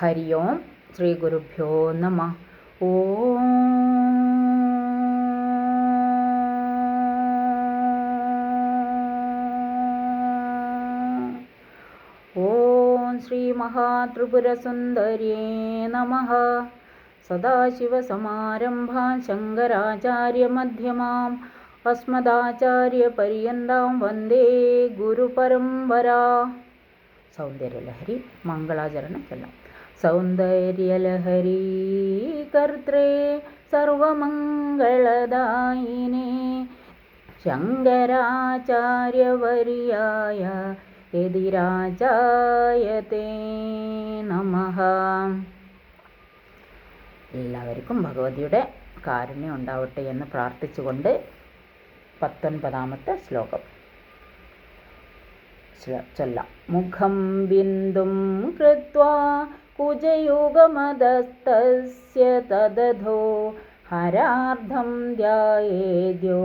ഹരി ഓം ശ്രീ ഗുരുഭ്യോ നമഃ. ഓം ഓം ശ്രീ മഹാത്രിപുരസുന്ദര്യേ നമഃ. സദാശിവസമാരംഭാം ശങ്കരാചാര്യമധ്യമാം അസ്മദാചാര്യപര്യന്താം വന്ദേ ഗുരുപരമ്പരാ. സൗന്ദര്യലഹരി മംഗളാചരണം ചൊല്ലാം. സൗന്ദര്യലഹരി കർത്രേ സർവമംഗളദായിനേ ശങ്കരാചാര്യവർയായ യതിരാജായതേ നമഃ. എല്ലാവർക്കും ഭഗവതിയുടെ കാരുണ്യം ഉണ്ടാവട്ടെ എന്ന് പ്രാർത്ഥിച്ചുകൊണ്ട് 19ാമത്തെ ശ്ലോകം ചൊല്ലാം. മുഖം ബിന്ദും കൃത്വാ കുജയുഗമദസ്തസ്യ തദധോ ഹരാർദ്ധം ധ്യായേദ്യോ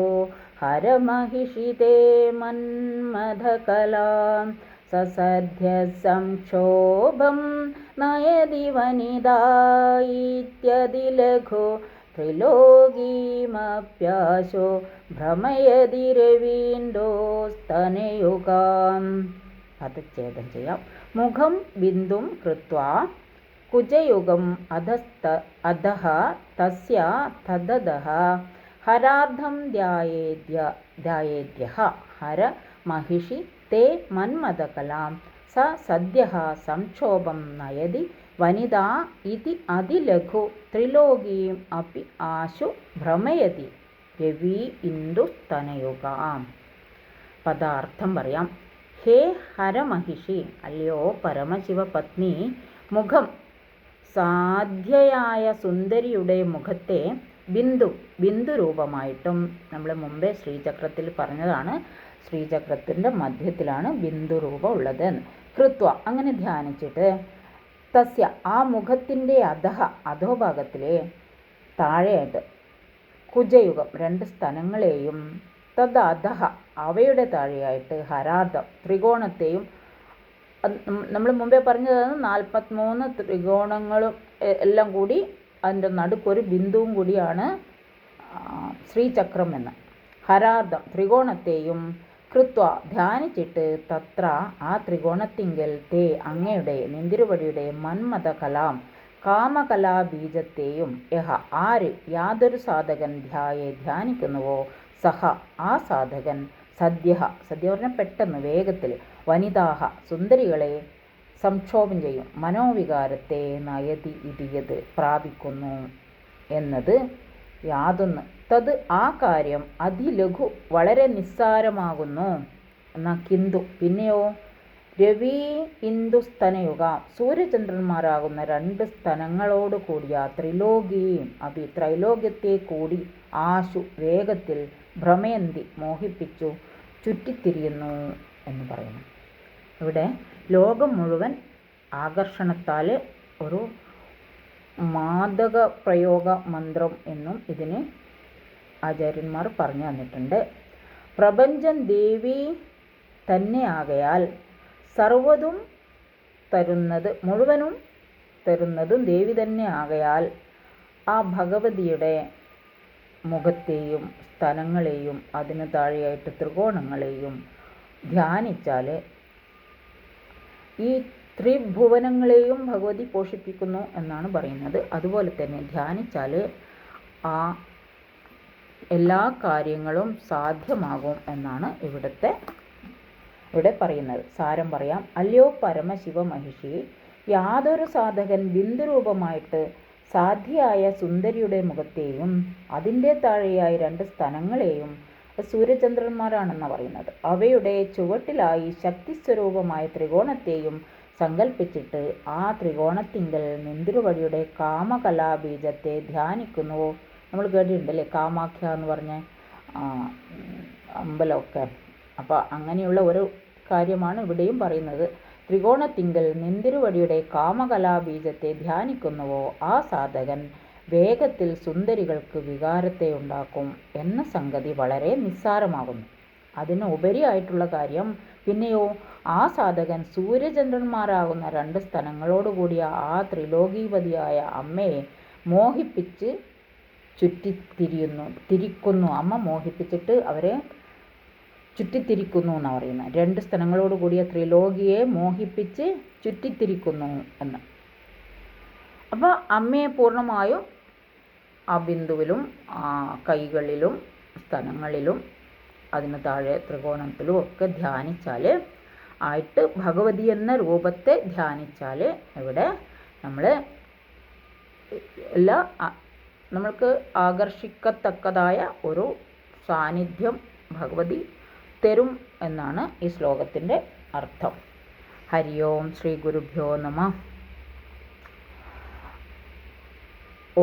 ഹരമഹിഷിതേ മന്മഥകലാം സസദ്യ സംക്ഷോഭം നയതി വനിതായിത്യതിലഘു ത്രിലോകീമപ്യാശോ ഭ്രമയതി രവീണ്ടോസ്തനയുഗാം. പദച്ഛേദം ചെയ്യാം. മുഖം ബിന്ദും കൃത്വാ കുജയുഗം അധഃ തസ്യ തദധഃ ഹരാർദ്ധം ധ്യായേദ്യഃ ഹര മഹിഷി തേ മന്മഥകലാം സ സദ്യഃ സംക്ഷോഭം നയതി വനിതാ ഇതി അതിലഘു ത്രിലോകീം അപി ആശു ഭ്രമയതി രവി ഇന്ദുസ്തനയുഗാം. പദാർത്ഥം പറയാം. ഹേ ഹരമഹിഷി, അല്ലയോ പരമശിവപത്നി, മുഖം സാധ്യയായ സുന്ദരിയുടെ മുഖത്തെ ബിന്ദുരൂപമായിട്ടും, നമ്മൾ മുമ്പേ ശ്രീചക്രത്തിൽ പറഞ്ഞതാണ്, ശ്രീചക്രത്തിൻ്റെ മധ്യത്തിലാണ് ബിന്ദുരൂപം ഉള്ളത്. കൃത്വ അങ്ങനെ ധ്യാനിച്ചിട്ട്, തസ്യ ആ മുഖത്തിൻ്റെ അധോഭാഗത്തിലെ താഴെയായിട്ട് കുജയുഗം 2 സ്തനങ്ങളെയും തദ് അധഃ അവയുടെ താഴെയായിട്ട് ഹരാർദ്ധം ത്രികോണത്തെയും, നമ്മൾ മുമ്പേ പറഞ്ഞതാണ് 43 ത്രികോണങ്ങളും എല്ലാം കൂടി അതിൻ്റെ നടുക്കൊരു ബിന്ദുവും കൂടിയാണ് ശ്രീചക്രം എന്ന്. ഹരാർദ്ധം ത്രികോണത്തെയും കൃത്വ ധ്യാനിച്ചിട്ട് തത്ര ആ ത്രികോണത്തിങ്കൽ തേ അങ്ങയുടെ നിന്തിരുവടിയുടെ മന്മഥകലാം കാമകലാബീജത്തെയും യഹ ആര് യാതൊരു സാധകൻ ധ്യാനിക്കുന്നുവോ സഹ ആ സാധകൻ സദ്യ പറഞ്ഞാൽ പെട്ടെന്ന് വേഗത്തിൽ വനിതാഹ സുന്ദരികളെ സംക്ഷോഭം ചെയ്യും, മനോവികാരത്തെ നയതി ഇതിയത് പ്രാപിക്കുന്നു എന്നത് യാതൊന്ന് തത് ആ കാര്യം അതിലഘു വളരെ നിസ്സാരമാകുന്നു. എന്നാൽ കിന്തു പിന്നെയോ രവി ഇന്ദുസ്തനയുഗ സൂര്യചന്ദ്രന്മാരാകുന്ന 2 സ്തനങ്ങളോട് കൂടിയ ത്രിലോകിയും ത്രൈലോക്യത്തെ കൂടി ആശു വേഗത്തിൽ ഭ്രമയന്തി മോഹിപ്പിച്ചു ചുറ്റിത്തിരിയുന്നു എന്ന് പറയുന്നു. ഇവിടെ ലോകം മുഴുവൻ ആകർഷണത്താൽ ഒരു മാദക പ്രയോഗ മന്ത്രം എന്നും ഇതിന് ആചാര്യന്മാർ പറഞ്ഞു തന്നിട്ടുണ്ട്. പ്രപഞ്ചം ദേവി തന്നെയാകയാൽ സർവ്വതും മുഴുവനും തരുന്നതും ദേവി തന്നെ ആകയാൽ ആ ഭഗവതിയുടെ മുഖത്തെയും സ്തനങ്ങളെയും അതിന് താഴെയായിട്ട് ത്രികോണങ്ങളെയും ധ്യാനിച്ചാൽ ഈ ത്രിഭുവനങ്ങളെയും ഭഗവതി പോഷിപ്പിക്കുന്നു എന്നാണ് പറയുന്നത്. അതുപോലെ തന്നെ ധ്യാനിച്ചാൽ ആ എല്ലാ കാര്യങ്ങളും സാധ്യമാകും എന്നാണ് ഇവിടെ പറയുന്നത്. സാരം പറയാം. അല്ലയോ പരമശിവ മഹിഷി, യാതൊരു സാധകൻ ബിന്ദുരൂപമായിട്ട് സാധ്യയായ സുന്ദരിയുടെ മുഖത്തെയും അതിൻ്റെ താഴെയായി 2 സ്തനങ്ങളെയും സൂര്യചന്ദ്രന്മാരാണെന്ന് പറയുന്നത് അവയുടെ ചുവട്ടിലായി ശക്തിസ്വരൂപമായ ത്രികോണത്തെയും സങ്കല്പിച്ചിട്ട് ആ ത്രികോണത്തിങ്കൽ നിന്തിരുവടിയുടെ കാമകലാബീജത്തെ ധ്യാനിക്കുന്നുവോ. നമ്മൾ കേട്ടിട്ടുണ്ടല്ലേ കാമാഖ്യ എന്ന് പറഞ്ഞ അമ്പലമൊക്കെ. അപ്പോൾ അങ്ങനെയുള്ള ഒരു കാര്യമാണ് ഇവിടെയും പറയുന്നത്. ത്രികോണത്തിങ്കൽ നിന്തിരുവടിയുടെ കാമകലാബീജത്തെ ധ്യാനിക്കുന്നുവോ ആ സാധകൻ വേഗത്തിൽ സുന്ദരികൾക്ക് വികാരത്തെ ഉണ്ടാക്കും എന്ന സംഗതി വളരെ നിസ്സാരമാകുന്നു. അതിന് ഉപരിയായിട്ടുള്ള കാര്യം പിന്നെയോ ആ സാധകൻ സൂര്യചന്ദ്രന്മാരാകുന്ന 2 സ്തനങ്ങളോടുകൂടിയ ആ ത്രിലോകീപതിയായ അമ്മയെ മോഹിപ്പിച്ച് തിരിക്കുന്നു. അമ്മ മോഹിപ്പിച്ചിട്ട് അവരെ ചുറ്റിത്തിരിക്കുന്നു എന്നാണ് പറയുന്നത്. 2 സ്തനങ്ങളോട് കൂടിയ ത്രിലോകിയെ മോഹിപ്പിച്ച് ചുറ്റിത്തിരിക്കുന്നു എന്ന്. അപ്പോൾ അമ്മയെ പൂർണ്ണമായും ആ ബിന്ദുവിലും കൈകളിലും സ്തനങ്ങളിലും അതിന് താഴെ ത്രികോണത്തിലും ഒക്കെ ധ്യാനിച്ചാൽ ആയിട്ട് ഭഗവതി എന്ന രൂപത്തെ ധ്യാനിച്ചാൽ ഇവിടെ നമ്മൾ നമ്മൾക്ക് ആകർഷിക്കത്തക്കതായ ഒരു സാന്നിധ്യം ഭഗവതി തരും എന്നാണ് ഈ ശ്ലോകത്തിൻ്റെ അർത്ഥം. ഹരി ഓം ശ്രീ ഗുരുഭ്യോ നമഃ.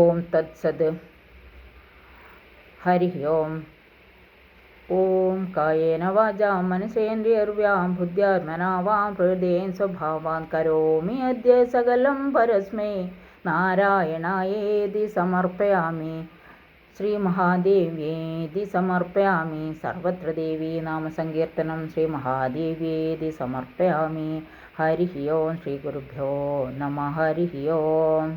ഓം തത്സത്. ഹരി ഓം. ഓം കായേന വാചാ മനസേന്ദ്രിയർവ്യാം ബുദ്ധ്യാത്മനാ വാം പ്രകൃതേൻ സ്വഭാവാൻ കരോമി അദ്യ സകലം പരസ്മൈ നാരായണായേതി സമർപ്പയാമി. ശ്രീ മഹാദേവ്യേതി സമർപ്പയാമി. സർവത്ര ദേവീ നാമസങ്കീർത്തനം ശ്രീ മഹാദേവ്യേതി സമർപ്പയാമി. ഹരി ഓം ശ്രീ ഗുരുഭ്യോ നമഃ. ഹരി ഓം.